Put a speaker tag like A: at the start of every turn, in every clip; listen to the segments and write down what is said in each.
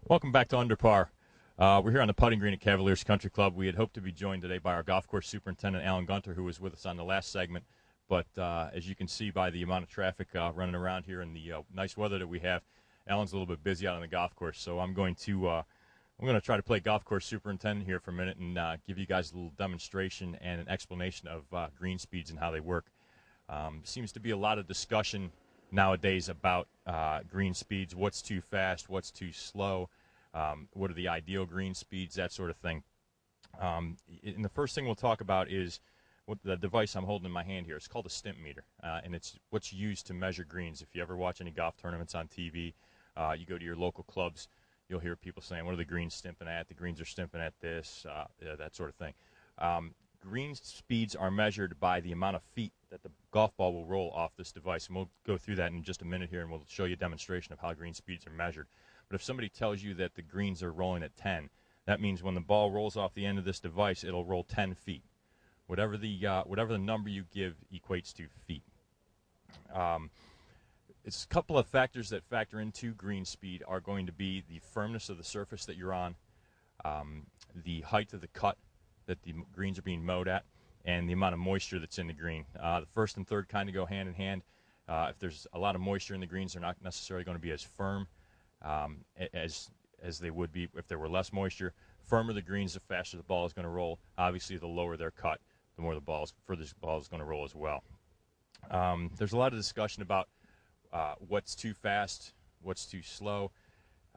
A: Welcome back to Under Par. We're here on the putting green at Cavaliers Country Club. We had hoped to be joined today by our golf course superintendent, Alan Gunter, who was with us on the last segment. But as you can see by the amount of traffic running around here and the nice weather that we have, Alan's a little bit busy out on the golf course. So I'm going to try to play golf course superintendent here for a minute and give you guys a little demonstration and an explanation of green speeds and how they work. Seems to be a lot of discussion nowadays about green speeds, what's too fast, what's too slow, what are the ideal green speeds, that sort of thing. And the first thing we'll talk about is what the device I'm holding in my hand here. It's called a Stimpmeter, and it's what's used to measure greens. If you ever watch any golf tournaments on TV, you go to your local clubs, you'll hear people saying, what are the greens stimping at? The greens are stimping at this, that sort of thing. Green speeds are measured by the amount of feet that the golf ball will roll off this device, and we'll go through that in just a minute here, and we'll show you a demonstration of how green speeds are measured. But if somebody tells you that the greens are rolling at 10, that means when the ball rolls off the end of this device, it'll roll 10 feet. Whatever the number you give equates to feet. It's a couple of factors that factor into green speed are going to be the firmness of the surface that you're on, the height of the cut that the greens are being mowed at, and the amount of moisture that's in the green. The first and third kind of go hand in hand. If there's a lot of moisture in the greens, they're not necessarily going to be as firm as they would be if there were less moisture. Firmer the greens, the faster the ball is going to roll. Obviously, the lower their cut, the more further the ball is going to roll as well. There's a lot of discussion about what's too fast, what's too slow.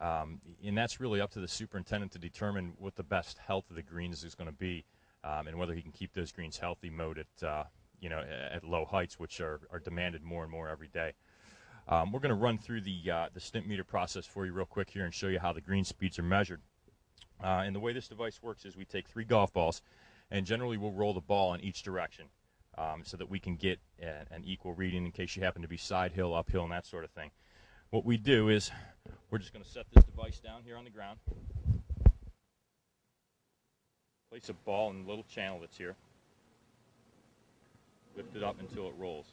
A: And that's really up to the superintendent to determine what the best health of the greens is going to be, and whether he can keep those greens healthy mowed at low heights, which are demanded more and more every day. We're going to run through the Stimpmeter process for you real quick here and show you how the green speeds are measured. And the way this device works is we take 3 golf balls, and generally we'll roll the ball in each direction so that we can get an equal reading in case you happen to be side hill, uphill, and that sort of thing. What we do is we're just going to set this device down here on the ground, place a ball in the little channel that's here, lift it up until it rolls.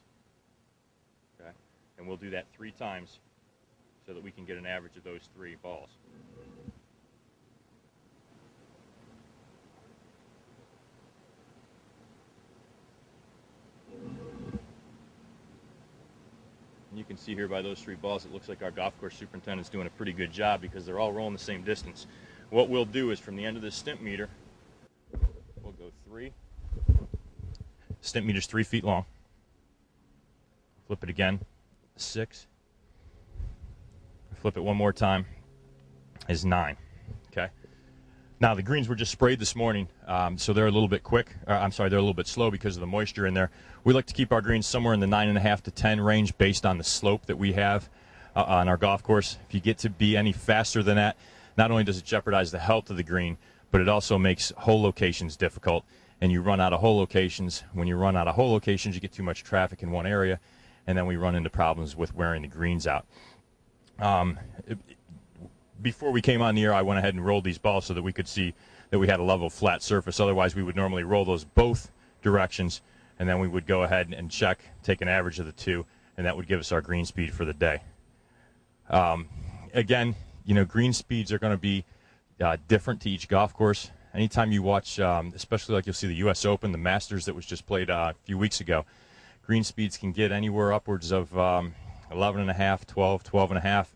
A: Okay? And we'll do that 3 times so that we can get an average of those 3 balls. You can see here by those 3 balls, it looks like our golf course superintendent's doing a pretty good job because they're all rolling the same distance. What we'll do is from the end of this Stimpmeter, we'll go 3. Stimpmeter's 3 feet long. Flip it again, 6. Flip it one more time, is 9. Okay. Now the greens were just sprayed this morning, so they're a little bit they're a little bit slow because of the moisture in there. We like to keep our greens somewhere in the 9.5 to 10 range based on the slope that we have on our golf course. If you get to be any faster than that, not only does it jeopardize the health of the green, but it also makes hole locations difficult, and you run out of hole locations. When you run out of hole locations, you get too much traffic in one area, and then we run into problems with wearing the greens out. Before we came on the air, I went ahead and rolled these balls so that we could see that we had a level flat surface. Otherwise, we would normally roll those both directions, and then we would go ahead and check, take an average of the 2, and that would give us our green speed for the day. Again, green speeds are going to be different to each golf course. Anytime you watch, especially like you'll see the U.S. Open, the Masters that was just played a few weeks ago, green speeds can get anywhere upwards of 11.5, 12, 12.5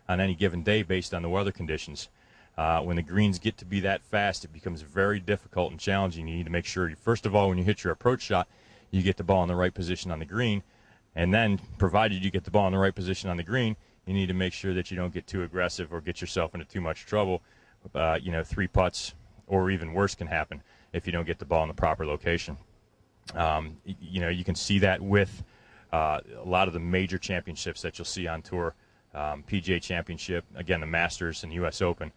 A: on any given day based on the weather conditions. When the greens get to be that fast, it becomes very difficult and challenging. You need to make sure, first of all, when you hit your approach shot, you get the ball in the right position on the green. And then, provided you get the ball in the right position on the green, you need to make sure that you don't get too aggressive or get yourself into too much trouble. 3 putts or even worse can happen if you don't get the ball in the proper location. You can see that with a lot of the major championships that you'll see on tour. PGA Championship, again the Masters and U.S. Open,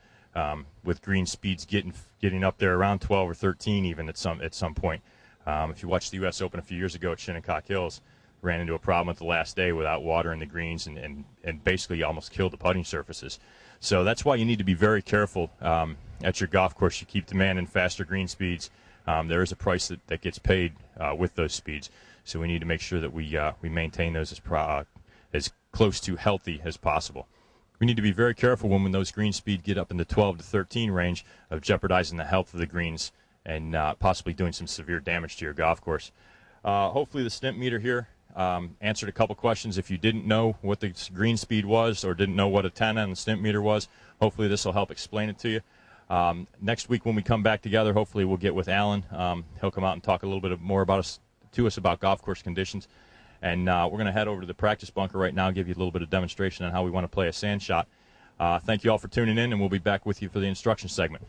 A: with green speeds getting up there around 12 or 13 even at some point. If you watched the U.S. Open a few years ago at Shinnecock Hills, ran into a problem at the last day without water in the greens and basically almost killed the putting surfaces. So that's why you need to be very careful at your golf course. You keep demanding faster green speeds. There is a price that gets paid with those speeds, so we need to make sure that we maintain those as close to healthy as possible. We need to be very careful when those green speed get up in the 12 to 13 range of jeopardizing the health of the greens and possibly doing some severe damage to your golf course. Hopefully the stimp meter here answered a couple questions. If you didn't know what the green speed was or didn't know what a 10 on the stimp meter was, hopefully this will help explain it to you. Next week when we come back together, hopefully we'll get with Alan. He'll come out and talk a little bit more about to us about golf course conditions. And we're going to head over to the practice bunker right now and give you a little bit of demonstration on how we want to play a sand shot. Thank you all for tuning in, and we'll be back with you for the instruction segment.